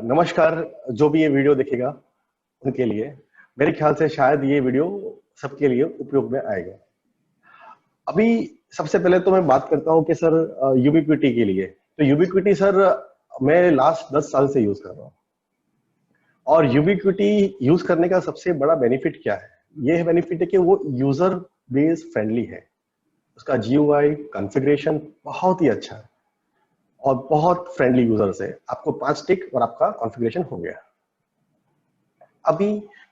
नमस्कार। जो भी ये वीडियो देखेगा उनके लिए मेरे ख्याल से शायद ये वीडियो सबके लिए उपयोग में आएगा। अभी सबसे पहले तो मैं बात करता हूँ कि सर यूबिक्विटी के लिए, तो यूबिक्विटी सर मैं लास्ट 10 साल से यूज कर रहा हूँ। और यूबिक्विटी यूज करने का सबसे बड़ा बेनिफिट क्या है? ये बेनिफिट है कि वो यूजर बेस फ्रेंडली है। उसका जीयूआई कॉन्फ़िगरेशन बहुत ही अच्छा है और बहुत फ्रेंडली यूजर से। आपको 5 टिक और आपका कॉन्फ़िगरेशन हो गया। अभी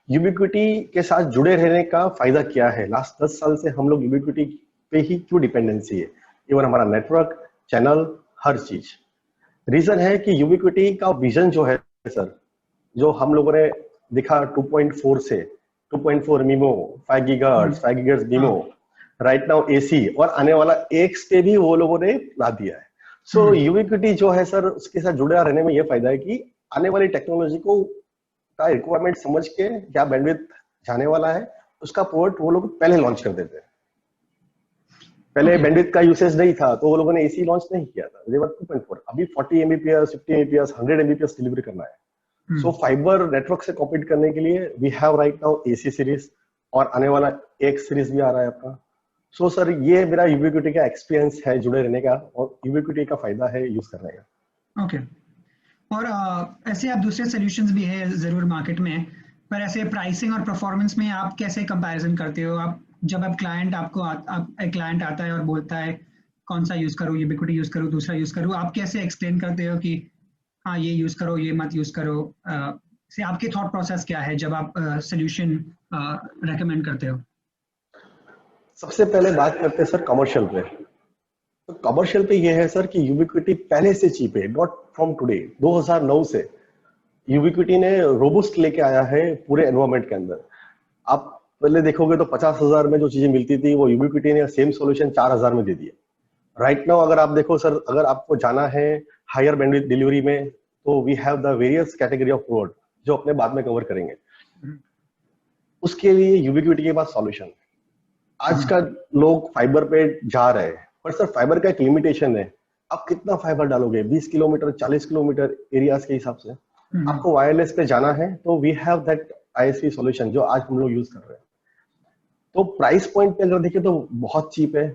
यूबिक्विटी के साथ जुड़े रहने का फायदा क्या है? लास्ट 10 साल से हम लोग यूबिक्विटी पे ही क्यों डिपेंडेंसी है? इवन हमारा नेटवर्क, चैनल, हर चीज। रीजन है कि यूबिक्विटी का विजन जो है सर, जो हम लोगों ने दिखा 2.4 से 2.4 memo, 5 gigahertz, 5 gigahertz memo, right now AC, और आने वाला एक्स पे भी वो लोगों ने ला दिया है। सो यूबिक्विटी जो है सर, उसके साथ जुड़े रहने में ये फायदा है कि आने वाली टेक्नोलॉजी को का रिक्वायरमेंट समझ के क्या बैंडविड्थ जाने वाला है, उसका पोर्ट वो लोग पहले लॉन्च कर देते हैं। पहले बैंडविड्थ का यूसेज नहीं था तो वो लोगों ने एसी लॉन्च नहीं किया था। ये 2.4, अभी 40 एमबीपीएस, 50 एमबीपीएस, 100 एमबीपीएस डिलीवरी करना है। सो फाइबर नेटवर्क से कॉम्पीट करने के लिए we have right now AC series, और आने वाला एक्स सीरीज भी आ रहा है आपका। सो सर ये मेरा यूबिक्विटी का एक्सपीरियंस है जुड़े रहने का, और यूबिक्विटी का फायदा है यूज करने का। ओके। और ऐसे आप दूसरे सॉल्यूशंस भी है जरूर मार्केट में, पर ऐसे प्राइसिंग और परफॉर्मेंस में आप कैसे कंपैरिजन करते हो? आप जब आप क्लाइंट एक क्लाइंट आता है और बोलता है कौन सा यूज करूँ, यूबिक्विटी यूज करूँ, दूसरा यूज करूँ, आप कैसे एक्सप्लेन करते हो कि हाँ ये यूज करो, ये मत यूज करो? से आपके थॉट प्रोसेस क्या है जब आप सॉल्यूशन रेकमेंड करते हो? सबसे पहले बात करते हैं सर कमर्शियल पे। तो कमर्शियल पे ये है सर कि यूबिक्विटी पहले से चीप है, नॉट फ्रॉम टुडे। 2009 से यूबिक्विटी ने रोबुस्ट लेके आया है पूरे एनवायरमेंट के अंदर। आप पहले देखोगे तो 50,000 में जो चीजें मिलती थी वो यूबिक्विटी ने सेम सॉल्यूशन 4,000 में दे दिया। राइट नाउ अगर आप देखो सर, अगर आपको जाना है हायर बैंडविड्थ डिलीवरी में, तो we have the various category of product जो अपने बाद में कवर करेंगे। उसके लिए यूबिक्विटी के पास सॉल्यूशन है। आज का लोग फाइबर पे जा रहे हैं, पर सर फाइबर का एक लिमिटेशन है। आप कितना फाइबर डालोगे? 20 किलोमीटर, 40 किलोमीटर एरियाज के हिसाब से। आपको वायरलेस पे जाना है तो we have that ISP solution जो आज हम लोग यूज कर रहे हैं। तो प्राइस पॉइंट पे अगर देखें तो बहुत चीप है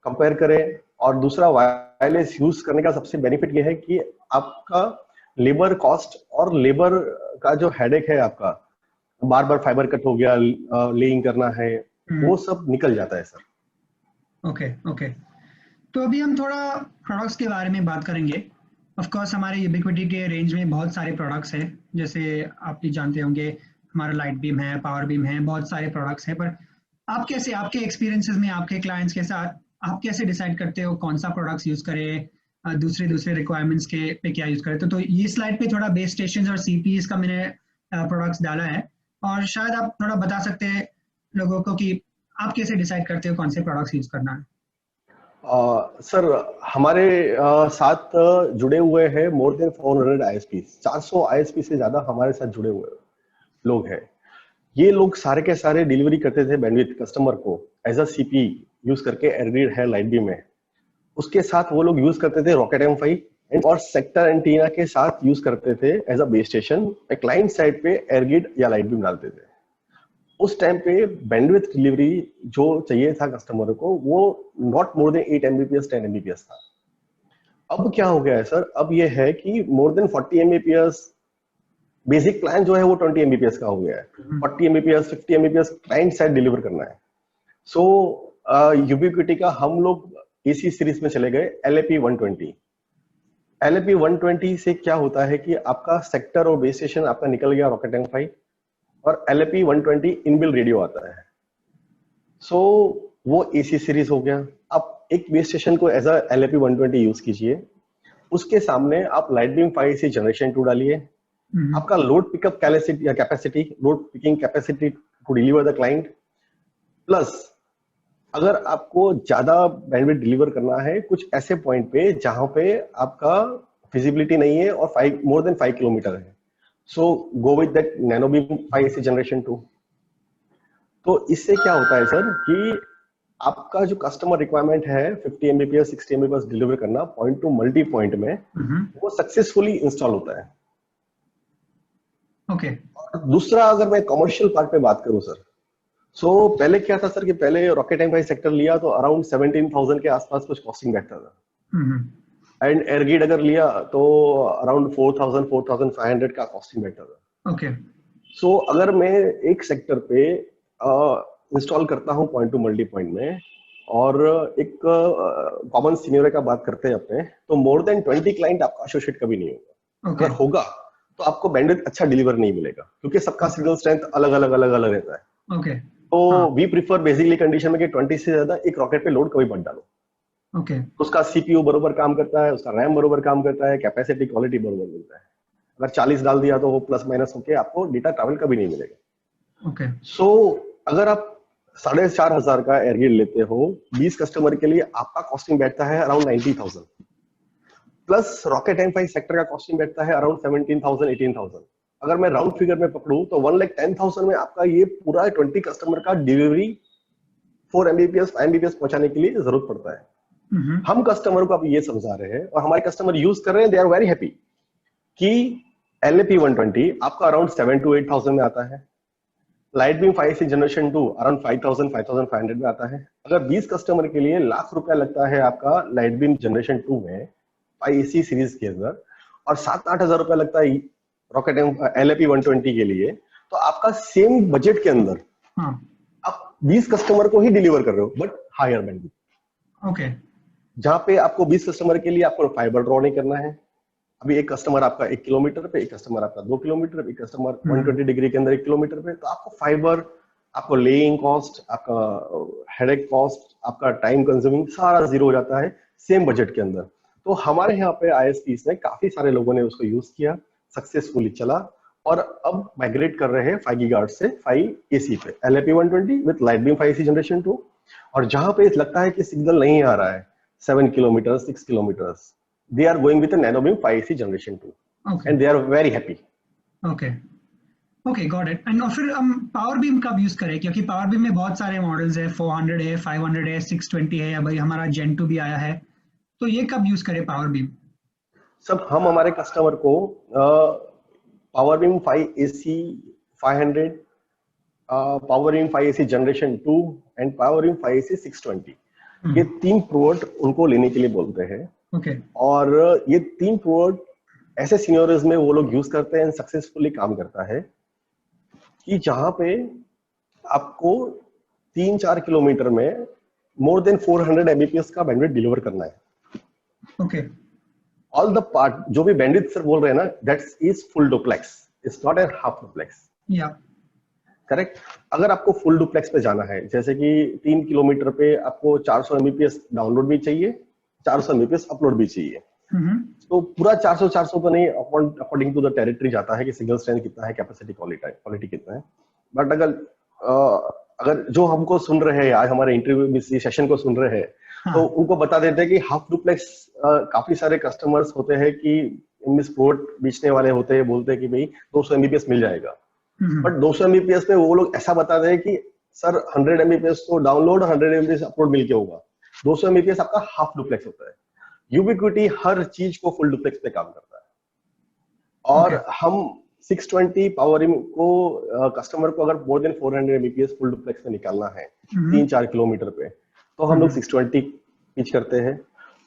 कंपेयर करें। और दूसरा, वायरलेस यूज करने का सबसे बेनिफिट ये है कि आपका लेबर कॉस्ट और लेबर का जो हेडेक है, आपका बार बार फाइबर कट हो गया, लेइंग करना है, वो सब निकल जाता है सर। ओके। तो अभी हम थोड़ा प्रोडक्ट्स के बारे में बात करेंगे। ऑफ कोर्स हमारे यूबिक्विटी के रेंज में बहुत सारे प्रोडक्ट्स हैं, जैसे आप भी जानते होंगे हमारा लाइट बीम है, पावर बीम है, बहुत सारे प्रोडक्ट्स हैं। पर आप कैसे, आपके एक्सपीरियंसेस में आपके क्लाइंट्स के साथ आप कैसे डिसाइड करते हो कौन सा प्रोडक्ट्स यूज करें, दूसरे रिक्वायरमेंट्स के पे क्या यूज करें? तो ये स्लाइड पे थोड़ा बेस स्टेशन और सीपीएस का मैंने प्रोडक्ट्स डाला है, और शायद आप थोड़ा बता सकते हैं लोगों को कि आप कैसे डिसाइड करते हो कौन से प्रोडक्ट्स यूज करना है। सर हमारे साथ जुड़े हुए हैं मोर देन 400 आईएसपी, 400 आईएसपी से ज्यादा हमारे साथ जुड़े हुए लोग हैं। ये लोग सारे के सारे डिलीवरी करते थे बैंडविड्थ कस्टमर को एज अ सीपी यूज करके। एयरग्रिड है लाइट बीम में, उसके साथ वो लोग यूज करते थे रॉकेट M5 और सेक्टर एंटीना के साथ यूज करते थे as a base station. Client side पे एयरग्रिड या लाइट बीम डालते थे। उस टाइम पे बैंडविड्थ डिलीवरी जो चाहिए था कस्टमर को, वो not more than 8 Mbps, 10 Mbps था। अब क्या हो गया है सर? अब ये है कि more than 40 Mbps basic plan जो है वो 20 एमबीपीएस का हो गया है। 40 Mbps, 50 Mbps client side deliver करना है। सो यूबिक्विटी का हम लोग एसी सीरीज में चले गए LAP 120। LAP 120 से क्या होता है कि आपका सेक्टर और बेस स्टेशन आपका निकल गया रॉकेट M5, और LAP 120 इनबिल्ट रेडियो आता है। सो वो एसी सीरीज हो गया। आप एक बेस स्टेशन को एज अ LAP 120 यूज कीजिए, उसके सामने आप लाइट बीम 5 जनरेशन 2 डालिए। आपका load pickup capacity, load picking capacity to deliver the client, plus अगर आपको ज्यादा बैंडविड्थ डिलीवर करना है कुछ ऐसे पॉइंट पे जहां पे आपका फिजिबिलिटी नहीं है और मोर देन 5 किलोमीटर है, so go with that nano beam 5 generation 2। तो इससे क्या होता है सर कि आपका जो कस्टमर रिक्वायरमेंट है 50 एमबीपीएस, 60 एमबीपीएस डिलीवर करना पॉइंट टू मल्टी पॉइंट में, वो सक्सेसफुली इंस्टॉल होता है। ओके। और दूसरा अगर मैं कमर्शियल पार्ट पे बात करूं सर, सो पहले क्या था सर कि पहले रॉकेट एम्पायर सेक्टर लिया तो अराउंड 17,000 के आसपास कुछ कॉस्टिंग बैठता था, एंड एयरगेट अगर लिया तो अराउंड 4,000 4,500 का कॉस्टिंग बैठता था। ओके। सो अगर मैं एक सेक्टर पे इंस्टॉल करता हूँ पॉइंट टू मल्टी पॉइंट में, और एक कॉमन सिनेरियो का बात करते हैं अपने, तो मोर देन 20 क्लाइंट आपका एसोसिएट कभी नहीं होगा। ओके। अगर होगा तो आपको बैंडविड्थ अच्छा डिलीवर नहीं मिलेगा, क्योंकि सबका Okay. सिग्नल स्ट्रेंथ अलग अलग अलग अलग रहता है। ओके। तो हाँ। वी प्रिफर बेसिकली कंडीशन में कि 20 से ज्यादा एक रॉकेट पे लोड कभी मत डालो। ओके। उसका सीपीयू बरोबर काम करता है, उसका रैम बरोबर काम करता है, कैपेसिटी क्वालिटी बरोबर मिलता है। अगर 40 डाल दिया तो वो प्लस माइनस होके आपको डेटा ट्रैवल कभी नहीं मिलेगा। ओके। सो अगर आप 4,500 का एयरगियर लेते हो 20 कस्टमर के लिए, आपका कॉस्टिंग बैठता है around 90,000, plus rocket M5 sector का कॉस्टिंग बैठता है अराउंड 17,000 18,000। अगर मैं राउंड फिगर में पकड़ूं तो 1,10,000 में आपका ये पूरा 20 कस्टमर का डिलीवरी 4 Mbps 5 Mbps पहुंचाने के लिए जरूरत पड़ता है। हम कस्टमर को अब ये समझा रहे हैं और हमारे कस्टमर यूज कर रहे हैं, दे आर वेरी हैप्पी कि LAP 120 आपका अराउंड 7 to 8,000 में आता है, light beam 5AC generation 2 around 5,000 5,500 में आता है। अगर 20 कस्टमर के लिए लाख रुपया लगता है आपका लाइट बीम जनरेशन 2 में 5AC सीरीज के अंदर, और 7-8 हजार रुपया लगता है रॉकेट LAP 120 के लिए, तो आपका सेम बजट के अंदर आप 20 कस्टमर को ही डिलीवर कर रहे हो, बट हायर बैंडविड्थ। ओके। जहां पे आपको 20 कस्टमर के लिए आपको फाइबर ड्रॉ नहीं करना है। अभी एक कस्टमर आपका 1 किलोमीटर पे, एक कस्टमर आपका 2 किलोमीटर, एक कस्टमर 120 डिग्री के अंदर 1 किलोमीटर पे, तो आपको फाइबर, आपको लेइंग कॉस्ट, आपका हेडेक कॉस्ट, आपका टाइम कंज्यूमिंग सारा जीरो हो जाता है सेम बजट के अंदर। तो हमारे यहाँ पे ISPs ने काफी सारे लोगों ने उसको यूज किया, सक्सेसफुली चला, और अब माइग्रेट कर रहे हैं 5 गीगाहर्ट्ज से 5AC पे LAP 120 with light beam 5AC generation 2। और जहां पे लगता है कि सिग्नल नहीं आ रहा है 7 kilometre 6 kilometre, they are going with a nano beam 5AC generation 2, Okay. and they are very happy. Okay. Okay, got it. And फिर हम पावर बीम कब यूज करें, क्योंकि पावर बीम में बहुत सारे मॉडल्स है, 400 है, 500 है, 620 है, अभी हमारा Gen 2 भी आया है, तो ये कब यूज करें पावर बीम? सब हम हमारे कस्टमर को power beam 5AC 500, power beam 5AC generation 2 and power beam 5AC 620, ये 3 प्रोडक्ट उनको लेने के लिए बोलते हैं। ओके। और ये 3 प्रोडक्ट ऐसे सिनेरियोज में वो लोग यूज करते हैं, सक्सेसफुली काम करता है, कि जहां पे आपको 3-4 किलोमीटर में मोर देन 400 Mbps का बैंडविड्थ डिलीवर करना है। ओके। ऑल द पार्ट जो भी बैंडविड्थ सर बोल रहे हैं ना, that's is full duplex, it's not a half duplex. या करेक्ट। अगर आपको फुल डुप्लेक्स पे जाना है, जैसे कि 3 किलोमीटर पे आपको 400 Mbps डाउनलोड भी चाहिए, 400 Mbps अपलोड भी चाहिए, तो पूरा 400 तो नहीं, अकॉर्डिंग टू द टेरिटरी जाता है कि सिग्नल स्ट्रेंथ कितना है, कैपेसिटी क्वालिटी कितना है। बट अगर जो हमको सुन रहे हैं आज, हमारे इंटरव्यू सेशन को सुन रहे हैं, तो उनको बता देते हैं कि हाफ डुप्लेक्स काफी सारे कस्टमर्स होते हैं कि इंग्लिश प्रोडक्ट बेचने वाले होते हैं, बोलते हैं कि भाई 200 Mbps मिल जाएगा, बट 200 Mbps में वो लोग ऐसा बताते हैं कि सर 100 Mbps तो डाउनलोड और 100 Mbps अपलोड मिलके होगा, 200 Mbps आपका हाफ डुप्लेक्स होता है। यूबिक्विटी हर चीज को फुल डुप्लेक्स पे काम करता है। और हम 620 पावर बीम को कस्टमर को अगर more than 400 Mbps full duplex पे निकालना है 3-4 किलोमीटर पे, तो हम लोग 620 पिच करते हैं।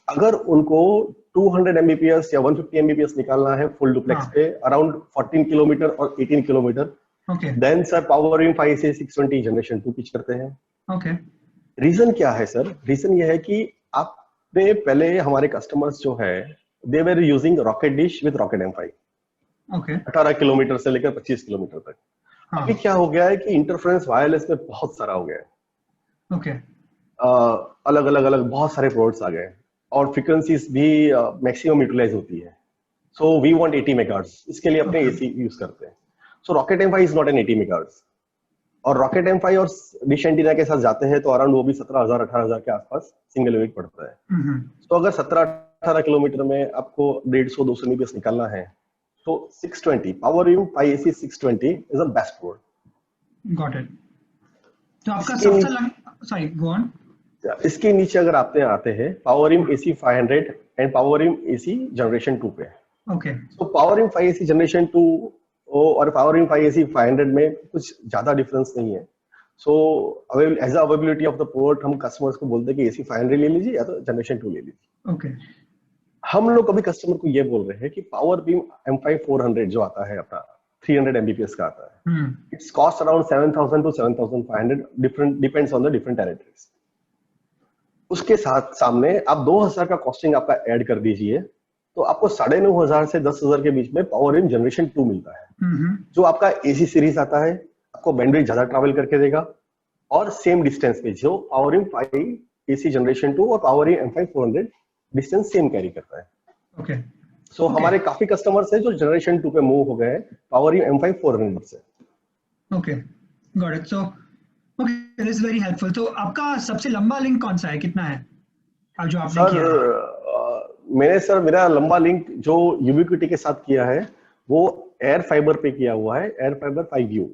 अगर उनको 200 Mbps या 150 Mbps निकालना है फुल डुप्लेक्स पे अराउंड 14 किलोमीटर और 18 kilometre, then sir power beam 5AC 620 generation 2 pitch करते हैं। ओके। रीजन क्या है सर? रीजन ये है कि आपने पहले हमारे कस्टमर्स जो है they were using rocket dish with rocket M5, okay. 18 kilometre से लेकर 25 किलोमीटर तक। अभी क्या हो गया है कि इंटरफ्रेंस वायरलेस में बहुत सारा हो गया है। ओके। अलग अलग बहुत सारे प्रोडक्ट्स आ गए और फ्रीक्वेंसीज भी मैक्सिमम यूटिलाइज होती है। सो वी वांट 80 मेगाहर्ट्ज, इसके लिए अपने AC यूज करते हैं। So rocket M5 is not an 80 megahertz, और रॉकेट M5 और डिश एंटीना के साथ जाते हैं तो अराउंड वो भी 17,000 18,000 के आसपास सिंगल यूनिट पड़ता है। तो अगर 17-18 किलोमीटर में आपको 150-200 Mbps निकालना है, तो 620 power beam 5AC 620 is the best product. Got it. तो आपका सबसे सॉरी गो ऑन। इसके नीचे अगर आते हैं power beam AC 500 and power beam AC generation 2 पे। ओके। तो पावर बीम 5AC जनरेशन 2 और पावर 5 एसी 500 में कुछ ज्यादा डिफरेंस नहीं है। So as availability of the port हम कस्टमर्स को बोलते हैं कि एसी 500 ले लीजिए या तो जनरेशन 2 ले लीजिए। ओके। हम लोग कभी कस्टमर को ये बोल रहे हैं कि पावर बीम M5 400 जो आता है अपना 300 Mbps का आता है, it's cost around 7000 to 7500, different depends on the different territories. उसके साथ सामने आप 2000 का कॉस्टिंग आपका ऐड कर दीजिए तो आपको 9500 से 10,000 के बीच में पावर बीम जनरेशन 2 मिलता है, जो आपका एसी सीरीज आता है, आपको बैंडविड्थ ज्यादा ट्रैवल करके देगा और सेम डिस्टेंस पे जो पावर बीम 5 एसी जनरेशन 2 और power beam M5 400 distance same carry करता है। ओके। सो हमारे काफी कस्टमर्स हैं जो जनरेशन 2 पे मूव हो गए पावर बीम M5 400 से। Okay, got it. So okay, this is very helpful. तो आपका सबसे लंबा लिंक कौन सा है, कितना है जो आपने किया है? मेरा लंबा लिंक जो यूबिक्विटी के साथ किया है वो एयर फाइबर पे किया हुआ है, एयर फाइबर 5U।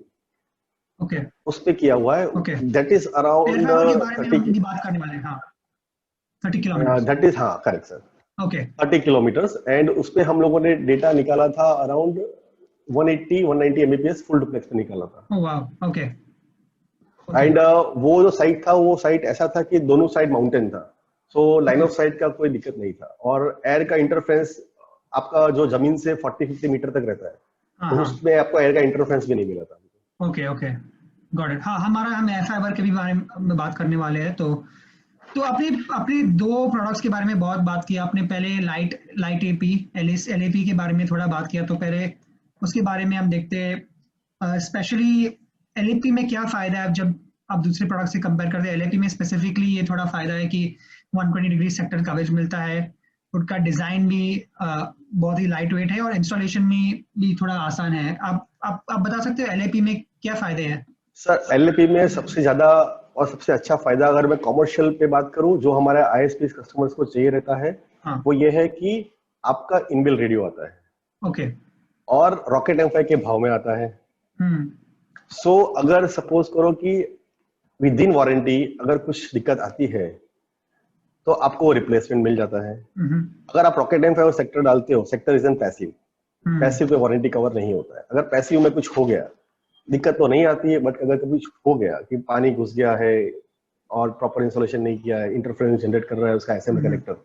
ओके, उस पे किया हुआ है। Okay, that is around air fibre के बारे में हम बात करने वाले हैं। हाँ, 30 किलोमीटर। दैट इज, हाँ correct sir, okay, 30 kilometres. And उस पे हम लोगों ने डेटा निकाला था अराउंड 180-190 Mbps फुल डुप्लेक्स पे निकाला था। Oh wow, okay. एंड वो जो साइट था वो साइट ऐसा था कि दोनों साइड माउंटेन था, सो लाइन ऑफ साइट का कोई दिक्कत नहीं था। और एयर का इंटरफेरेंस आपका जो जमीन से 40-50 मीटर तक रहता है, तो उसमें आपको एयर का इंटरफेरेंस भी नहीं मिला था। Okay, okay, got it. हाँ, हम एयर फाइबर के भी बारे में बात करने वाले हैं। तो आपने दो प्रोडक्ट्स के बारे में बहुत बात किया। आपने पहले लाइट एपी LAP के बारे में थोड़ा बात किया, तो पहले उसके बारे में हम देखते हैं। स्पेशली LAP में क्या फायदा है जब आप दूसरे प्रोडक्ट से कंपेयर करते हैं? LAP में स्पेसिफिकली ये थोड़ा फायदा है कि 120 डिग्री सेक्टर कवरेज मिलता है, उनका डिजाइन भी बहुत ही लाइट वेट है और इंस्टॉलेशन में भी थोड़ा आसान है। आप बता सकते हो LAP में क्या फायदे हैं? सर LAP में सबसे ज्यादा और सबसे अच्छा फायदा, अगर मैं कॉमर्शियल पे बात करूं, जो हमारे ISP कस्टमर्स को चाहिए रहता है, वो ये है कि आपका इनबिल्ट रेडियो आता है। ओके। और रॉकेट M5 के भाव में आता है। सो अगर सपोज करो कि विद इन वारंटी अगर कुछ दिक्कत आती है तो आपको रिप्लेसमेंट मिल जाता है। अगर आप रॉकेट M5 और सेक्टर डालते हो, sector is an passive, passive पे वारंटी कवर नहीं होता है। अगर पैसिव में कुछ हो गया, दिक्कत तो नहीं आती है, बट अगर कभी हो गया कि पानी घुस गया है और प्रॉपर इंस्टॉलेशन नहीं किया है, इंटरफेरेंस जनरेट कर रहा है उसका SMA कनेक्टर,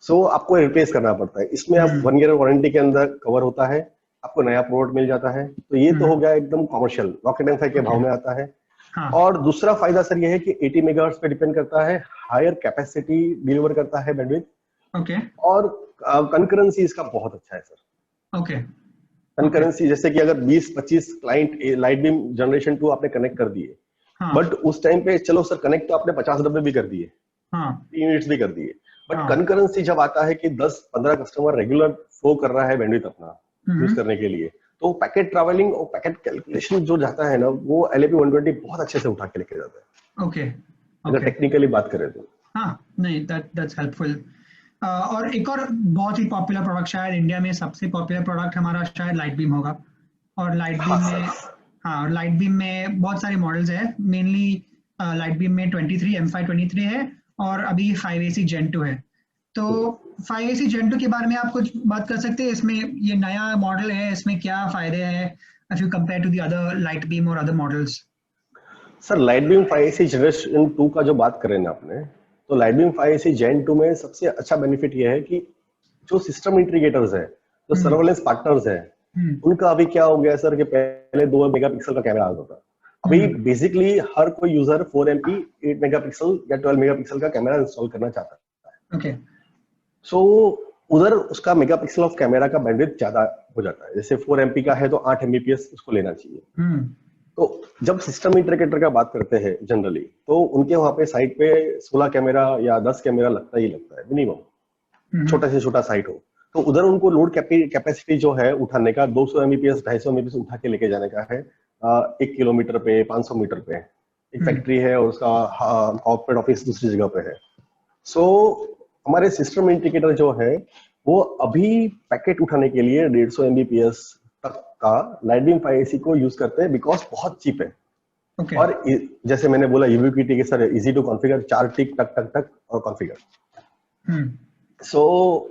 सो आपको रिप्लेस करना पड़ता है। इसमें आप 1 ईयर वारंटी के अंदर कवर होता है, आपको नया प्रोडक्ट मिल जाता है। तो ये तो हो गया एकदम कमर्शियल, रॉकेट M5 के भाव में आता है। और दूसरा फायदा सर ये है कि 80 मेगाहर्ट्ज पे डिपेंड करता है, हायर कैपेसिटी डिलीवर करता है बैंडविड्थ। ओके। और कंकरेंसी इसका बहुत अच्छा है सर। ओके। कंकरेंसी जैसे कि अगर 20-25 क्लाइंट लाइट बीम जनरेशन 2 आपने कनेक्ट कर दिए, बट उस टाइम पे चलो सर कनेक्ट तो आपने 50 डब्बे भी कर दिए, 3 यूनिट्स भी कर दिए, बट कंकरेंसी जब आता है कि 10-15 कस्टमर रेगुलर फ्लो कर रहा है बैंडविड्थ अपना यूज करने के लिए, तो पैकेट ट्रैवलिंग और पैकेट कैलकुलेशन जो जाता है ना, वो LAP 120 बहुत अच्छे से उठा के लेके जाता है। ओके, अगर टेक्निकली बात करें तो। हाँ, नहीं, दैट्स हेल्पफुल। और एक और बहुत ही पॉपुलर प्रोडक्ट, शायद इंडिया में सबसे पॉपुलर प्रोडक्ट हमारा शायद लाइट बीम होगा। और लाइट बीम में बहुत सारे मॉडल्स है। मेनली लाइट बीम में 23 M5 23 है और अभी 5AC Gen 2 है। तो 5AC Gen 2 के बारे में आप कुछ बात कर सकते हैं? इसमें ये नया मॉडल है, इसमें क्या फायदे हैं if you compare to the other light beam और other models? Sir light beam 5AC generation 2 का जो बात करें ना आपने, तो लाइट बीम 5AC Gen 2 में सबसे अच्छा बेनिफिट ये है कि जो सिस्टम इंटीग्रेटर्स है, जो सर्वेलेंस पार्टनर्स है, उनका अभी क्या हो गया सर कि पहले 2 मेगापिक्सल का कैमरा आता था। अभी बेसिकली हर कोई यूजर 4MP 8 मेगापिक्सल या 12 मेगापिक्सल का कैमरा इंस्टॉल करना चाहता है। ओके। सो उधर उसका मेगापिक्सल ऑफ कैमरा का बैंडविड्थ ज्यादा हो जाता है। जैसे 4MP का है तो 8 Mbps उसको लेना चाहिए। तो जब सिस्टम इंटीग्रेटर का बात करते हैं जनरली, तो उनके वहां पे साइट पे 16 कैमरा या 10 कैमरा लगता ही लगता है मिनिमम, छोटा से छोटा साइट हो। तो उधर उनको लोड कैपेसिटी जो है उठाने का 200 Mbps 250 Mbps उठा के लेके जाने का है 1 किलोमीटर पे 500 मीटर पे। एक फैक्ट्री है और उसका कॉर्पोरेट ऑफिस दूसरी जगह पे है। सो हमारे सिस्टम इंडिकेटर जो है वो अभी पैकेट उठाने के लिए 150 Mbps तक का लाइट बीम 5AC को यूज करते हैं, बिकॉज बहुत चीप है। Okay. और जैसे मैंने बोला यूबिक्विटी के सर इजी टू कॉन्फ़िगर, 4 टिक टक टक टक और कॉन्फ़िगर। सो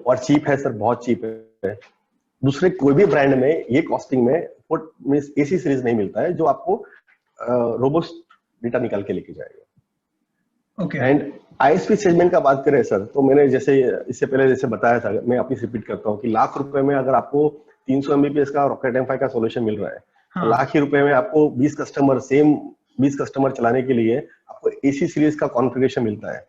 और चीप है सर, बहुत चीप है। दूसरे कोई भी ब्रांड में ये कॉस्टिंग में एसी सीरीज नहीं मिलता है जो आपको रोबस्ट डेटा निकाल के लेके जाएगा। ओके एंड आईएसपी सेगमेंट का बात करें सर, तो मैंने जैसे इससे पहले जैसे बताया था, मैं वापिस रिपीट करता हूँ कि लाख रुपए में अगर आपको 300 एमबीपीएस का रॉकेट एम5 का सॉल्यूशन मिल रहा है, हाँ लाख ही रुपए में आपको 20 कस्टमर चलाने के लिए आपको एसी सीरीज का कॉन्फ़िगरेशन मिलता है।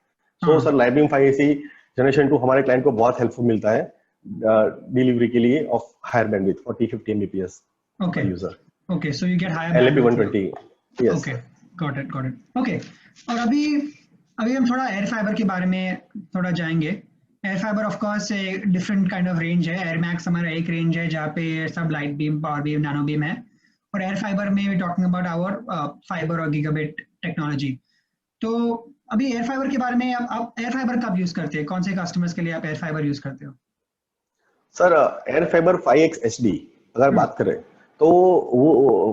सो हाँ सर लाइटबीम 5 एसी जनरेशन 2 हमारे क्लाइंट को बहुत हेल्पफुल मिलता है डिलीवरी के लिए of higher bandwidth 40-50 Mbps okay per user, okay, so you get higher LAP bandwidth. 120। Yes okay, got it okay. और अभी अभी हम थोड़ा एयर फाइबर के बारे में थोड़ा जाएंगे। एयर फाइबर ऑफ कोर्स एक डिफरेंट काइंड ऑफ रेंज है। एयर मैक्स हमारा एक रेंज है जहाँ पे सब lite beam, power beam, nano beam है, और एयर फाइबर में we talking about our fibre और गीगाबिट टेक्नोलॉजी। तो अभी एयर फाइबर के बारे में आप एयर फाइबर कब यूज करते हैं, कौन से कस्टमर्स के लिए आप एयर फाइबर यूज करते हो? Sir air fiber 5X HD अगर बात करें तो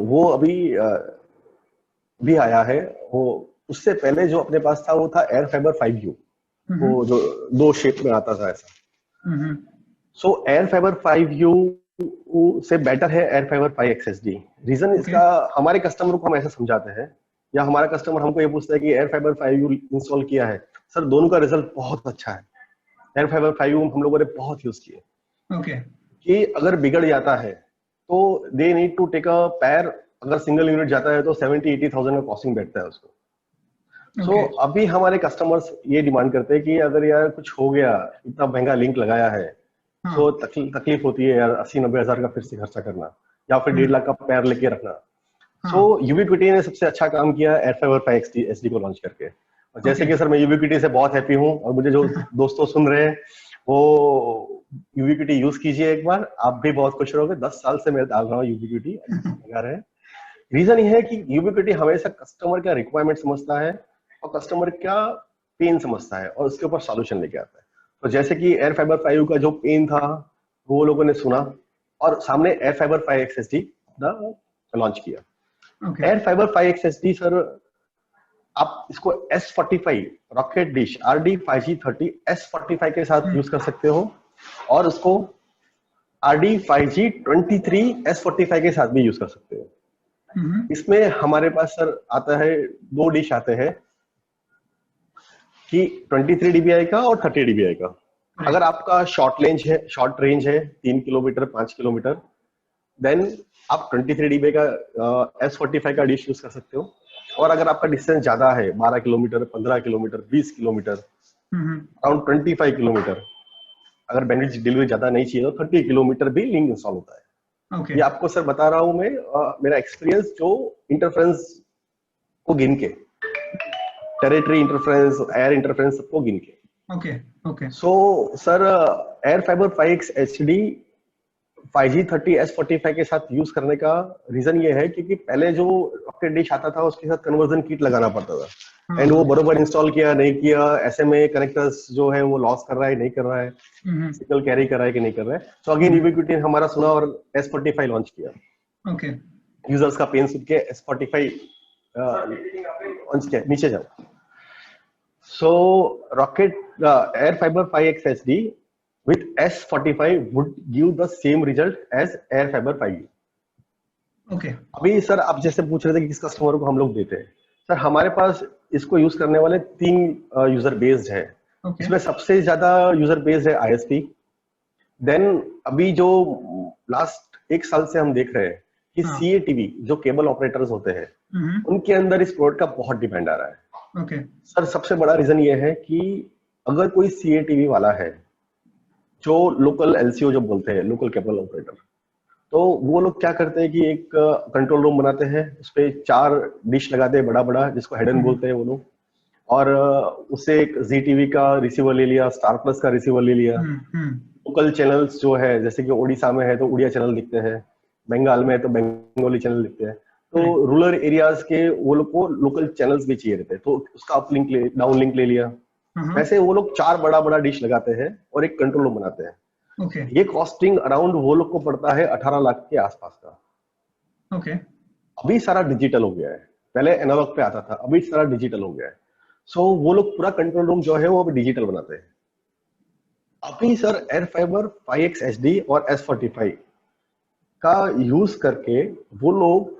वो अभी भी आया है। वो उससे पहले जो अपने पास था वो था एयर फाइबर 5U, वो जो 2 शेप में आता था ऐसा। सो एयर फाइबर 5U से बेटर है air fiber 5X HD। Reason इसका, हमारे कस्टमर को हम ऐसा समझाते हैं, या हमारा कस्टमर हमको ये पूछता है कि एयर फाइबर 5U इंस्टॉल किया है, सर दोनों का रिजल्ट बहुत अच्छा है। एयर फाइबर 5U हम लोगों ने बहुत यूज किए। ओके कि अगर बिगड़ जाता है तो they need to take a pair, अगर सिंगल यूनिट जाता है तो 70-80,000 का कॉस्टिंग बैठता है उसको। सो अभी हमारे कस्टमर्स ये डिमांड करते हैं कि अगर यार कुछ हो गया, इतना महंगा लिंक लगाया है, तो तकलीफ होती है यार 80-90 हजार का फिर से खर्चा करना, या फिर 1.5 लाख का पैर लेके रखना। सो यूबिक्विटी ने सबसे अच्छा काम किया एयर फाइबर 5X SD को लॉन्च करके। और जैसे कि सर मैं यूबिक्विटी से बहुत हैप्पी हूँ, और मुझे जो दोस्तों सुन रहे हैं वो यूबिक्विटी यूज कीजिए एक बार, आप भी बहुत खुश रहोगे। 10 साल से मैं डाल रहा हूँ यूबिक्विटी, लगा रहे हैं। रीजन ये है कि यूबिक्विटी हमेशा कस्टमर का रिक्वायरमेंट समझता है और कस्टमर का पेन समझता है और उसके ऊपर सॉल्यूशन लेके आता है। तो जैसे कि एयर फाइबर 5U का जो पेन था वो लोगों ने सुना और सामने air fiber 5X SD launch किया। Air fiber 5X SD sir, आप इसको S45 rocket dish RD5G30 S45 के साथ यूज कर सकते हो, और उसको RD5G23 S45 के साथ भी यूज कर सकते हो। इसमें हमारे पास सर आता है 2 डिश आते हैं कि 23 dBi का और 30 dBi का। अगर आपका शॉर्ट रेंज है 3 किलोमीटर 5 किलोमीटर, देन आप 23 dBi का S45 का डिश यूज कर सकते हो। और अगर आपका डिस्टेंस ज्यादा है 12 kilometre 15 kilometre 20 kilometre around 25 kilometre, अगर बैंडविड्थ डिलीवरी ज्यादा नहीं चाहिए तो 30 किलोमीटर भी लिंक इंस्टॉल होता है। ये आपको सर बता रहा हूं मैं, मेरा एक्सपीरियंस जो इंटरफ्रेंस को गिन के, टेरिटरी इंटरफ्रेंस, एयर इंटरफ्रेंस सबको गिन के। So sir air fiber 5X HD 5G30 S45 के साथ यूज करने का रीजन ये है क्योंकि पहले जो रॉकेट डिश आता था उसके साथ कन्वर्जन किट लगाना पड़ता था, एंड वो बरोबर इंस्टॉल किया नहीं किया, ऐसे में कनेक्टर्स जो है वो लॉस कर रहा है नहीं कर रहा है, सिग्नल कैरी कर रहा है कि नहीं कर रहा है। सो अगेन यूबिक्विटी ने हमारा सुना और S45 लॉन्च किया। यूजर्स का पेन सुन के S45 लॉन्च किया। नीचे जाओ। So rocket air fiber 5X SD with S45 would give the same result as Air Fiber 5U। अभी सर आप जैसे पूछ रहे थे कि किस कस्टमर को हम लोग देते हैं, सर हमारे पास इसको यूज करने वाले 3 यूजर बेस्ड है। इसमें सबसे ज्यादा यूजर बेस्ड है ISP। देन अभी जो लास्ट 1 साल से हम देख रहे हैं कि CATV जो केबल ऑपरेटर्स होते हैं उनके अंदर इस प्रोडक्ट का बहुत डिमांड आ रहा है। सर सबसे बड़ा रीजन ये है कि अगर कोई CATV वाला है जो लोकल LCO जो बोलते हैं, लोकल केबल ऑपरेटर, तो वो लोग क्या करते हैं कि एक कंट्रोल रूम बनाते हैं, उस पे 4 डिश लगाते हैं बड़ा बड़ा, जिसको हेडन बोलते हैं वो लोग, और उससे एक ZTV का रिसीवर ले लिया, स्टार प्लस का रिसीवर ले लिया। लोकल चैनल्स जो है जैसे कि ओडिशा में है तो उड़िया चैनल दिखते हैं, बंगाल में है तो बंगाली चैनल दिखते हैं, तो रूरल एरियाज के वो लोग को लोकल चैनल्स भी चाहिए रहते हैं, तो उसका अप लिंक डाउन लिंक ले लिया। वैसे वो लोग 4 बड़ा बड़ा डिश लगाते हैं और एक कंट्रोल रूम बनाते हैं। ये कॉस्टिंग अराउंड वो लोग को पड़ता है 18 लाख के आसपास का। अभी सारा डिजिटल हो गया है, पहले एनालॉग पे आता था, अभी सारा डिजिटल हो गया है। सो वो लोग पूरा कंट्रोल रूम जो है वो अभी डिजिटल बनाते हैं। अभी sir air fiber 5X SD और S45 का यूज करके वो लोग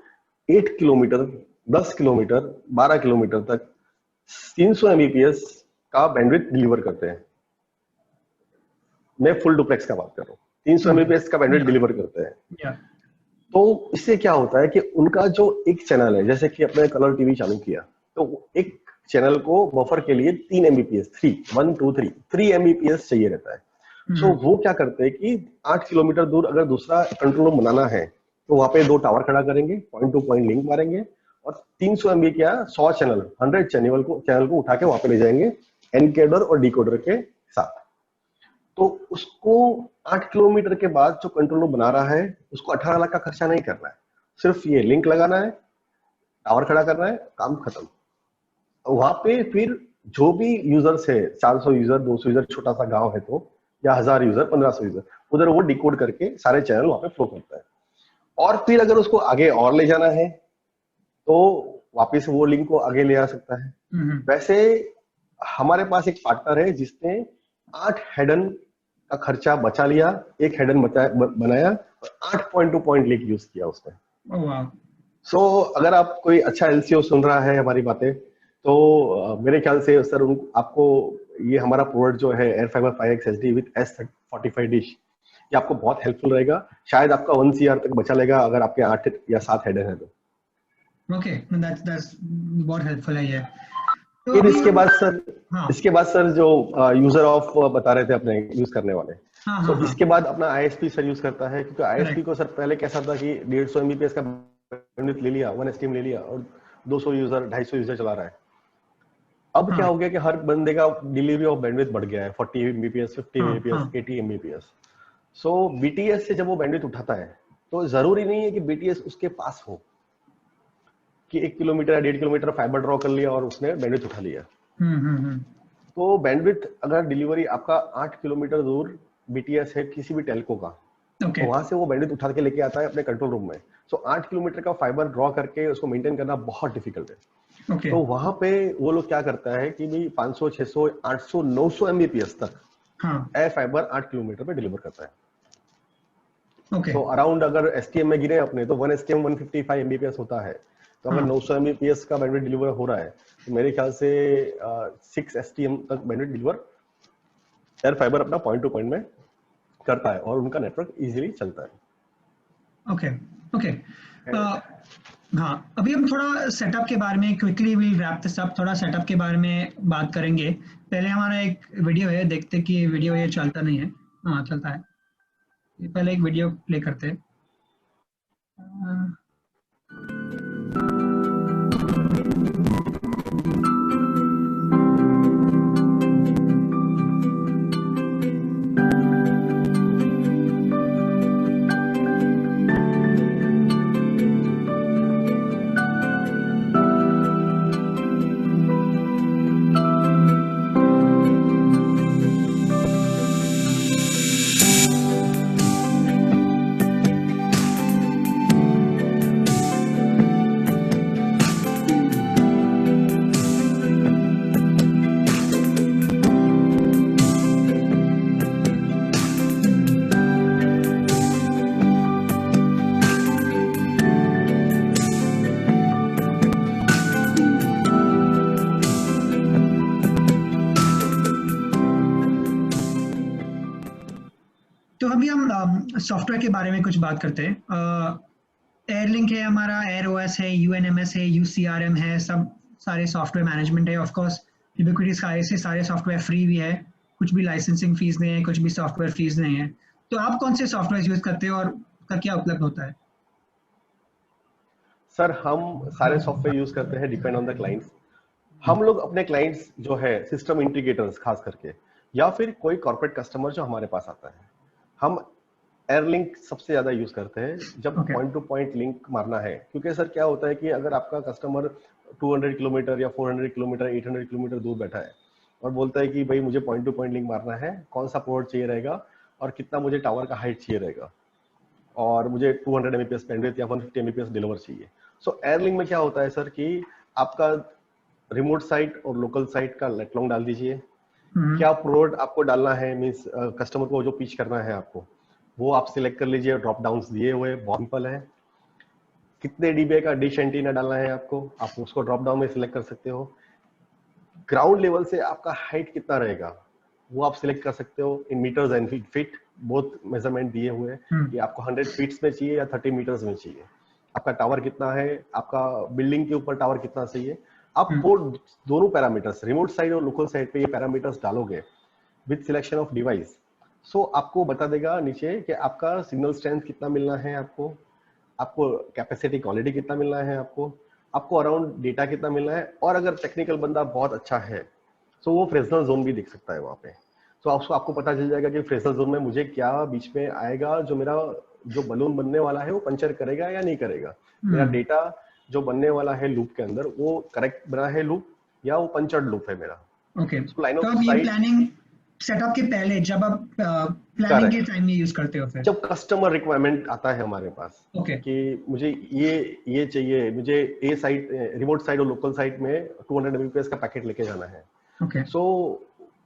8 किलोमीटर, 10 किलोमीटर, 12 किलोमीटर तक 300 एमबीपीएस का बैंडविड्थ डिलीवर करते हैं। मैं फुल डुप्लेक्स का बात कर रहा हूँ, 300 एमबीपीएस का बैंडविड्थ डिलीवर करते हैं। तो इससे क्या होता है कि उनका जो एक चैनल है, जैसे कि अपने कलर टीवी चालू किया, तो एक चैनल को बफर के लिए 3 एमबीपीएस, 3 एमबीपीएस चाहिए रहता है। सो वो क्या करते हैं कि 8 किलोमीटर दूर अगर दूसरा कंट्रोल रूम बनाना है तो वहां पे 2 टावर खड़ा करेंगे, पॉइंट टू पॉइंट लिंक मारेंगे और 300 एमबी क्या 100 चैनल, 100 चैनल को उठा के वहां पे ले जाएंगे एनकोडर और डिकोडर के साथ। तो उसको 8 किलोमीटर के बाद जो कंट्रोल रूम बना रहा है उसको 18 लाख का खर्चा नहीं करना है, सिर्फ ये लिंक लगाना है, टावर खड़ा करना है, काम खत्म। वहां पे फिर जो भी यूजर्स है, 400 यूजर, 200 यूजर, छोटा सा गांव है तो, या 1000 यूजर, 1500 यूजर, उधर वो डिकोड करके सारे चैनल वहां पे फ्लो करता है। और फिर अगर उसको आगे और ले जाना है तो वापस वो लिंक को आगे ले आ सकता है। वैसे हमारे पास एक पार्टनर है जिसने 8 हेडन का खर्चा बचा लिया, एक हेडन बनाया और 8 point two point link use किया उसमें। सो अगर आप कोई अच्छा एलसीओ सुन रहा है हमारी बातें, तो मेरे ख्याल से सर आपको ये हमारा प्रोडक्ट जो है air fiber 5X HD with S45 dish, ये आपको बहुत हेल्पफुल रहेगा। शायद आपका 1 CR तक बचा लेगा अगर आपके 8 या 7 हेडर है तो। ओके, दैट्स बहुत हेल्पफुल है ये। तो फिर इसके बाद सर जो यूजर ऑफ बता रहे थे अपने यूज करने वाले, तो इसके बाद अपना ISP सर यूज करता है, क्योंकि ISP को सर पहले कैसा था कि 150 MBPS का बैंडविड्थ ले लिया, 1 STM ले लिया और 200 यूजर 250 यूजर चला रहा है। अब क्या हो गया कि हर बंदे का डिलीवरी ऑफ बैंडविड्थ बढ़ गया है, 40 MBPS, 50 MBPS, 80 MBPS। सो BTS से जब वो बैंडविड्थ उठाता है तो जरूरी नहीं है कि BTS उसके पास हो, कि 1 किलोमीटर या 1.5 किलोमीटर फाइबर ड्रॉ कर लिया और उसने बैंडविड्थ उठा लिया। तो बैंडविड्थ अगर डिलीवरी आपका 8 किलोमीटर दूर BTS है किसी भी टेलको का, तो वहां से वो बैंडविड्थ उठा के लेके आता है अपने कंट्रोल रूम में। सो 8 किलोमीटर का फाइबर ड्रॉ करके उसको मेंटेन करना बहुत डिफिकल्ट है। तो वहां पे वो लोग क्या करता है कि भी 500, 600, 800, 900 MBPS तक एयर फाइबर 8 किलोमीटर पे डिलीवर करता है। सो अराउंड अगर STM में गिने अपने तो 1 STM 155 MBPS होता है। तो अगर 900 MBPS का बैंडविड्थ डिलीवर हो रहा है तो मेरे ख्याल से 6 STM तक बैंडविड्थ डिलीवर एयर फाइबर अपना पॉइंट टू पॉइंट में करता है और उनका नेटवर्क इजीली चलता है। ओके। हाँ, अभी हम थोड़ा सेटअप के बारे में quickly will wrap this up, थोड़ा सेटअप के बारे में बात करेंगे। पहले हमारा एक वीडियो है, देखते कि वीडियो ये चलता नहीं है। हाँ चलता है, पहले एक वीडियो प्ले करते हैं। सॉफ्टवेयर के बारे में कुछ बात करते हैं। एयरलिंक है हमारा, एयर OS है, UNMS है, UCRM है, सब सारे सॉफ्टवेयर मैनेजमेंट है। ऑफ कोर्स यूबिक्विटी स्काई से सारे सॉफ्टवेयर फ्री भी है, कुछ भी लाइसेंसिंग फीस नहीं है, कुछ भी सॉफ्टवेयर फीस नहीं है। तो आप कौन से सॉफ्टवेयर यूज करते हो और का क्या उपलब्ध होता है? सर हम सारे सॉफ्टवेयर यूज करते हैं, डिपेंड ऑन द क्लाइंट्स। हम लोग अपने क्लाइंट्स जो है सिस्टम इंटीग्रेटर्स खास करके, या फिर कोई कॉर्पोरेट कस्टमर जो हमारे पास आता है, हम एयरलिंक सबसे ज्यादा यूज करते हैं जब पॉइंट टू पॉइंट लिंक मारना है। क्योंकि सर क्या होता है कि अगर आपका कस्टमर 200 किलोमीटर या 400 किलोमीटर, 800 किलोमीटर दूर बैठा है और बोलता है कि भाई मुझे पॉइंट टू पॉइंट लिंक मारना है, कौन सा पोर्ट चाहिए रहेगा और कितना मुझे टावर का हाइट चाहिए रहेगा और मुझे 200 MBPS बैंडविड्थ या 150 MBPS डिलीवर चाहिए। सो एयरलिंक में क्या होता है सर कि आपका रिमोट साइट और लोकल साइट का लेटलॉन्ग डाल दीजिए, क्या प्रोड आपको डालना है, मींस कस्टमर को जो पिच करना है आपको, वो आप सिलेक्ट कर लीजिए, ड्रॉप डाउन्स दिए हुए बहुत सिंपल है। कितने डीबीए का डिश एंटीना डालना है आपको, आप उसको ड्रॉप डाउन में सिलेक्ट कर सकते हो। ग्राउंड लेवल से आपका हाइट कितना रहेगा वो आप सिलेक्ट कर सकते हो इन मीटर्स एंड फीट, बहुत मेजरमेंट दिए हुए हैं कि आपको 100 फीट्स में चाहिए या 30 मीटर्स में चाहिए। आपका टावर कितना है, आपका बिल्डिंग के ऊपर टावर कितना चाहिए, आप वो दोनों पैरामीटर्स रिमोट साइड और लोकल साइड पे ये पैरामीटर्स डालोगे विद सिलेक्शन ऑफ डिवाइस, सो आपको बता देगा नीचे कि आपका सिग्नल स्ट्रेंथ कितना मिलना है, आपको कैपेसिटी क्वालिटी कितना मिलना है, आपको अराउंड डेटा कितना मिलना है। और अगर टेक्निकल बंदा बहुत अच्छा है तो वो फ्रेसनल जोन भी देख सकता है वहां पे। तो आपको पता चल जाएगा कि फ्रेसनल जोन में मुझे क्या बीच में आएगा, जो मेरा जो बलून बनने वाला है वो पंचर करेगा या नहीं करेगा, मेरा डेटा जो बनने वाला है लूप के अंदर वो करेक्ट बना है लूप या वो पंचर्ड लूप है मेरा। ओके, लाइन तो ऑफ आप ये साइट प्लानिंग सेटअप के पहले जब आप प्लानिंग के टाइम में यूज करते हो फिर जब कस्टमर रिक्वायरमेंट आता है हमारे पास कि मुझे ये चाहिए, मुझे ए साइट रिमोट साइट और लोकल साइट में 200 Mbps का पैकेट लेके जाना है, सो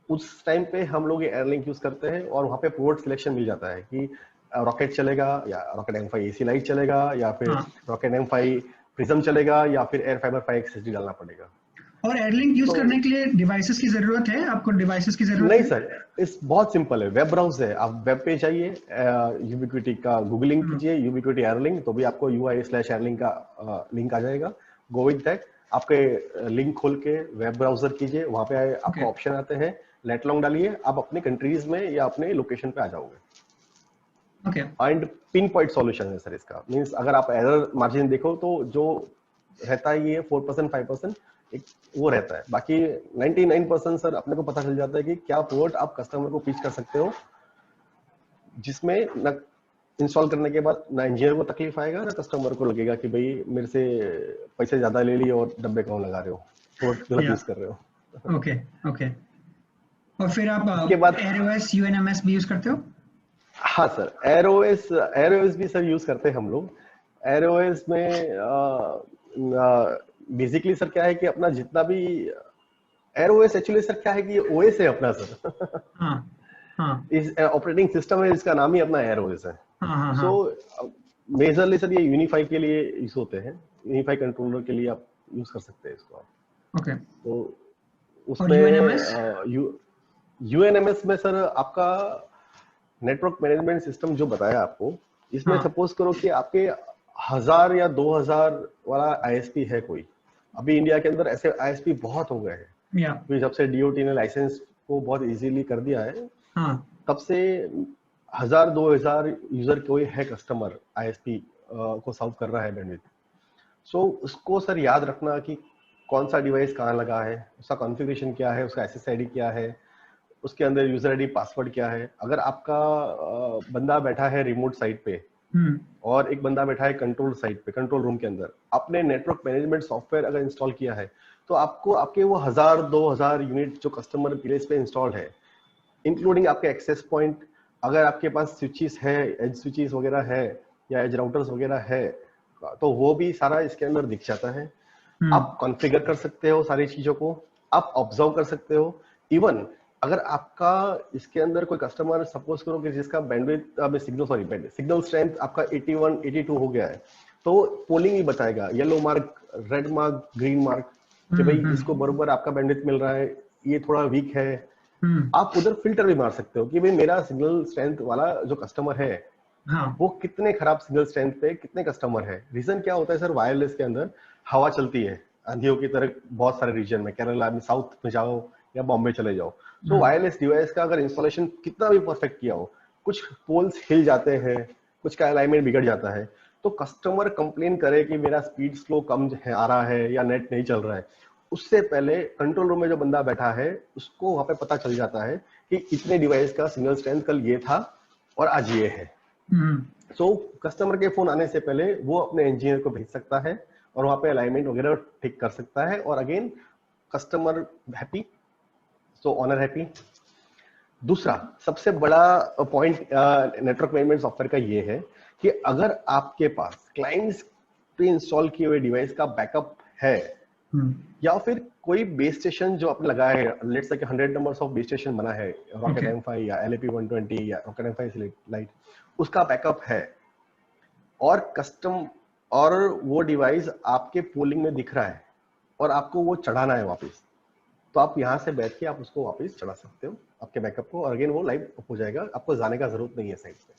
उस टाइम पे हम लोग एयरलिंक यूज करते हैं और वहाँ पे पोर्ट सिलेक्शन मिल जाता है कि रॉकेट चलेगा या रॉकेट M5 AC लाइट चलेगा या फिर रॉकेट M5 प्रिज्म चलेगा या फिर एयर फाइबर 5 XSD डालना पड़ेगा। और एयरलिंक यूज करने के लिए डिवाइसेस की जरूरत है, आपको डिवाइसेस की जरूरत नहीं सर, इस बहुत सिंपल है, वेब ब्राउज है, आप वेब पे जाइए, यूबिक्विटी का गूगलिंग कीजिए यूबिक्विटी एयरलिंक, तो भी आपको UI/एयरलिंक का लिंक आ जाएगा। गो विद दैट, आपके लिंक खोल के वेब ब्राउजर कीजिए, वहां पे आपको ऑप्शन आते हैं, लेट लॉन्ग डालिए, आप अपने कंट्रीज में या अपने लोकेशन पे आ जाओगे। एंड पिन पॉइंट सॉल्यूशन है सर इसका, मींस अगर आप एरर मार्जिन देखो तो जो रहता है ये 4% 5% एक वो रहता है, बाकी 99% सर अपने को पता चल जाता है कि क्या पोर्ट आप कस्टमर को पिच कर सकते हो जिसमें न इंस्टॉल करने के बाद ना इंजीनियर को तकलीफ आएगा ना कस्टमर को लगेगा कि भाई मेरे से पैसे ज्यादा ले लिए और डब्बे कौन लगा रहे हो, पोर्ट गलत यूज कर रहे हो। ओके और फिर आप उसके बाद AirOS UNMS भी यूज करते हो? हाँ सर, एरोएस भी सर यूज करते हैं हम लोग। एरोएस में बेसिकली सर क्या है कि अपना जितना भी एरोएस एक्चुअली सर क्या है कि ये ओएस है अपना सर। इस ऑपरेटिंग सिस्टम है, इसका नाम ही अपना एरोएस है। सो मेजरली सर ये यूनिफाई के लिए यूज होते हैं, यूनिफाई कंट्रोलर के लिए आप यूज कर सकते हैं इसको आप। ओके, तो उसमें यूएनएमएस में सर आपका नेटवर्क मैनेजमेंट सिस्टम जो बताया आपको, इसमें सपोज करो कि आपके 1000 या 2000 वाला आईएसपी है कोई, अभी इंडिया के अंदर ऐसे आईएसपी बहुत हो गए हैं, जब से डीओटी ने लाइसेंस को बहुत इजीली कर दिया है, तब से 1000-2000 यूजर कोई है कस्टमर आईएसपी को सर्व कर रहा है बैंडविड्थ। सो उसको सर याद रखना कि कौन सा डिवाइस कहाँ लगा है, उसका कॉन्फ़िगरेशन क्या है, उसका SSID क्या है, उसके अंदर यूजर आईडी पासवर्ड क्या है। अगर आपका बंदा बैठा है रिमोट साइट पे और एक बंदा बैठा है कंट्रोल साइट पे, कंट्रोल रूम के अंदर, आपने नेटवर्क मैनेजमेंट सॉफ्टवेयर अगर इंस्टॉल किया है तो आपको आपके वो 1000-2000 यूनिट जो कस्टमर प्लेस पे इंस्टॉल्ड है, इंक्लूडिंग आपके एक्सेस पॉइंट, अगर आपके पास स्विचेस है, एज स्विचेस वगैरह है या एज राउटर्स वगैरह है, तो वो भी सारा इसके अंदर दिख जाता है। आप कॉन्फ़िगर कर सकते हो सारी चीजों को, आप ऑब्जर्व कर सकते हो। इवन अगर आपका इसके अंदर कोई कस्टमर सपोज करो कि जिसका बैंडविड्थ सिग्नल स्ट्रेंथ आपका 81 82 हो गया है, तो पोलिंग ही बताएगा, yellow mark, red mark, Green Marc, कि भाई इसको बरोबर आपका बैंडविड्थ मिल रहा है, ये थोड़ा वीक है। आप उधर फिल्टर भी मार सकते हो कि भाई मेरा सिग्नल स्ट्रेंथ वाला जो कस्टमर है वो कितने खराब सिग्नल स्ट्रेंथ पे कितने कस्टमर है। रीजन क्या होता है सर, वायरलेस के अंदर हवा चलती है आंधियों की तरह बहुत सारे रीजन में, केरला में, साउथ में जाओ या बॉम्बे चले जाओ, तो वायरलेस डिवाइस का अगर इंस्टॉलेशन कितना भी परफेक्ट किया हो, कुछ पोल्स हिल जाते हैं, कुछ का अलाइनमेंट बिगड़ जाता है, तो कस्टमर कंप्लेन करे कि मेरा स्पीड स्लो कम है, आ रहा है या नेट नहीं चल रहा है, उससे पहले कंट्रोल रूम में जो बंदा बैठा है उसको वहां पे पता चल जाता है कि इतने डिवाइस का सिग्नल स्ट्रेंथ कल ये था और आज ये है। सो कस्टमर के फोन आने से पहले वो अपने इंजीनियर को भेज सकता है और वहां पे अलाइनमेंट वगैरह ठीक कर सकता है, और अगेन कस्टमर हैप्पी, सो ऑनर हैप्पी। दूसरा सबसे बड़ा पॉइंट नेटवर्क मैनेजमेंट सॉफ्टवेयर का ये है कि अगर आपके पास क्लाइंट्स पे इंस्टॉल किए हुए डिवाइस का बैकअप है या फिर कोई बेस स्टेशन जो आपने लगाया है, let's say 100 numbers of base station बना है रॉकेट M5 या LAP 120 या रॉकेट M5 लाइट, उसका बैकअप है और कस्टम और वो डिवाइस आपके पोलिंग में दिख रहा है और आपको वो चढ़ाना है वापस, तो आप यहाँ से बैठ के आप उसको वापस चढ़ा सकते हो आपके बैकअप को, और अगेन वो लाइव हो जाएगा, आपको जाने का जरूरत नहीं है साइड पे।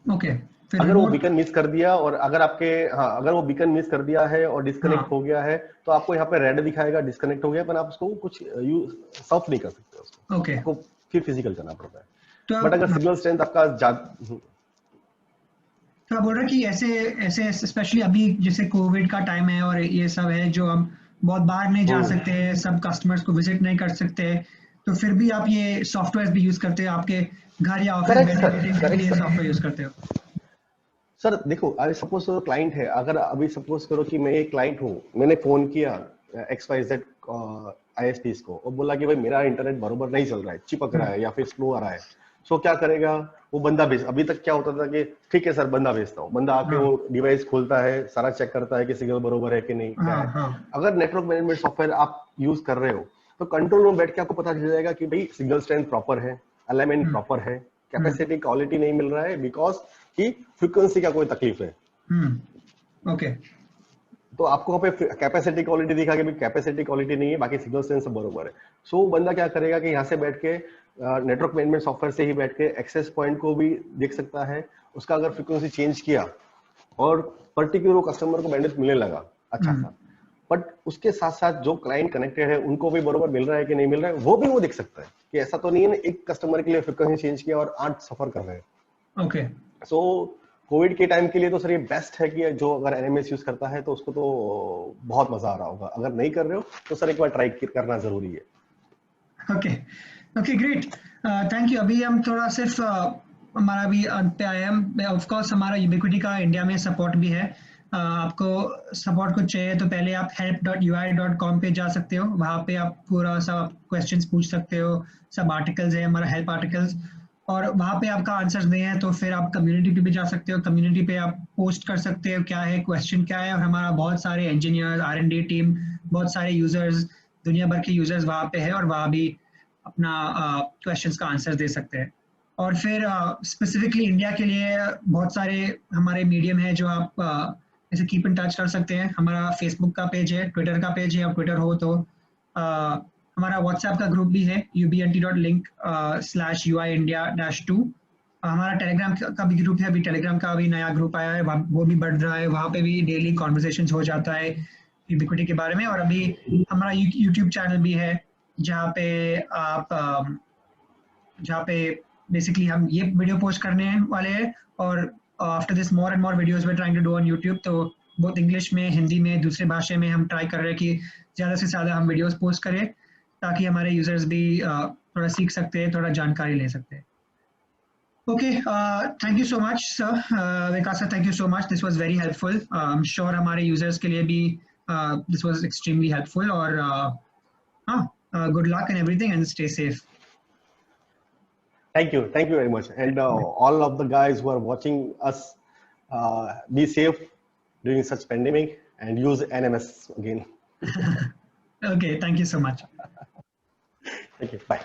ओके, अगर वो बीकन मिस कर दिया और अगर आपके अगर वो बीकन मिस कर दिया है और डिस्कनेक्ट हो गया है तो आपको यहाँ पे रेड दिखाएगा डिस्कनेक्ट हो गया, पर आप उसको कुछ सर्फ नहीं कर सकते उसको। ओके, आपको फिर फिजिकल करना पड़ता है। तो बट अगर सिग्नल स्ट्रेंथ आपका तो आप बोल रहे हैं कि ऐसे ऐसे स्पेशली अभी जैसे कोविड का टाइम है और ये सब है, जो हम बहुत बाहर नहीं जा सकते हैं, सब कस्टमर्स को विजिट नहीं कर सकते, तो फिर भी आप ये सॉफ्टवेयर भी यूज करते हो, आपके घर या ऑफिस बैठे के लिए सॉफ्टवेयर यूज करते हो? सर देखो, अगर सपोज करो क्लाइंट है, अगर अभी सपोज करो कि मैं एक क्लाइंट हूँ, मैंने फोन किया XYZ ISPs को और बोला कि भाई मेरा इंटरनेट बरोबर नहीं चल रहा है, चिपक रहा है या फिर स्लो आ रहा है, सो क्या करेगा वो बंदा भेज। अभी तक क्या होता था कि ठीक है सर बंदा भेजता हूँ, बंदा आके वो डिवाइस खोलता है, सारा चेक करता है कि सिग्नल बरोबर है कि नहीं, क्या है। अगर नेटवर्क मैनेजमेंट सॉफ्टवेयर आप यूज कर रहे हो तो कंट्रोल रूम बैठ के आपको पता चल जाएगा कि भाई सिग्नल स्ट्रेंथ प्रॉपर है, अलाइनमेंट प्रॉपर है, कैपेसिटी क्वालिटी नहीं मिल रहा है बिकॉज की फ्रीक्वेंसी का कोई तकलीफ है। ओके, तो आपको वहाँ पे कैपेसिटी क्वालिटी दिखा कि कैपेसिटी क्वालिटी नहीं है, बाकी सिग्नल स्ट्रेंथ सब बरोबर है। सो बंदा क्या करेगा कि यहाँ से बैठ के नेटवर्क मैनेजमेंट सॉफ्टवेयर से ही बैठ के एक्सेस पॉइंट को भी देख सकता है, उसका अगर फ्रीक्वेंसी चेंज किया और पर्टिकुलर कस्टमर को बैंडविड्थ मिलने लगा अच्छा सा, बट उसके साथ साथ जो क्लाइंट कनेक्टेड है उनको भी बरोबर मिल रहा है कि नहीं मिल रहा है, वो भी वो देख सकता है कि ऐसा तो नहीं है ना एक कस्टमर के लिए फ्रीक्वेंसी चेंज किया और 8 सफर कर रहे हैं। ओके, सो कोविड के टाइम के लिए तो सर ये बेस्ट है कि जो अगर NMS यूज करता है तो उसको तो बहुत मजा आ रहा होगा, अगर नहीं कर रहे हो तो सर एक बार ट्राई करना जरूरी है। Okay, okay, great, thank you. अभी हम थोड़ा सिर्फ हमारा भी अंत पे आए हैं। ऑफ कोर्स हमारा यूबिक्विटी का इंडिया में सपोर्ट भी है। आपको सपोर्ट कुछ चाहिए तो पहले आप help.ui.com पे जा सकते हो, वहाँ पे आप पूरा सब क्वेश्चंस पूछ सकते हो, सब आर्टिकल्स है हमारा हेल्प आर्टिकल्स, और वहाँ पे आपका आंसर नहीं है तो फिर आप कम्युनिटी पे भी जा सकते हो, कम्युनिटी पे आप पोस्ट कर सकते हो क्या है क्वेश्चन क्या है, और हमारा बहुत सारे इंजीनियर R&D टीम, बहुत सारे यूजर्स, दुनिया भर के यूजर्स वहाँ पे है और वहाँ भी अपना क्वेश्चंस का आंसर दे सकते हैं। और फिर स्पेसिफिकली इंडिया के लिए बहुत सारे हमारे मीडियम है जो आप ऐसे कीप इन टच कर सकते हैं। हमारा फेसबुक का पेज है, ट्विटर का पेज है, और ट्विटर हो तो हमारा व्हाट्सएप का ग्रुप भी है ubnt.link/ui-india-2। हमारा टेलीग्राम का भी ग्रुप है, अभी टेलीग्राम का भी नया ग्रुप आया है, वो भी बढ़ रहा है, वहाँ पे भी डेली कॉन्वर्सेशंस हो जाता है यूबिक्विटी के बारे में। और अभी हमारा यूट्यूब चैनल भी है जहाँ पे बेसिकली हम ये वीडियो पोस्ट करने वाले हैं, और after this more and more videos we are trying to do on YouTube. तो बहुत इंग्लिश में, हिंदी में, दूसरे भाषा में हम ट्राई कर रहे हैं कि ज़्यादा से ज़्यादा हम वीडियोस पोस्ट करें ताकि हमारे यूजर्स भी थोड़ा सीख सकते हैं, थोड़ा जानकारी ले सकते हैं। Okay, thank you so much sir, Vikas sir, thank you so much, this was very helpful. I am sure हमारे यूजर्स के लिए भी दिस वाज एक्सट्रीमली हेल्पफुल। और good luck and everything, and stay safe. Thank you very much, and all of the guys who are watching us, be safe during such pandemic and use NMS again. Okay, thank you so much. Thank you, bye.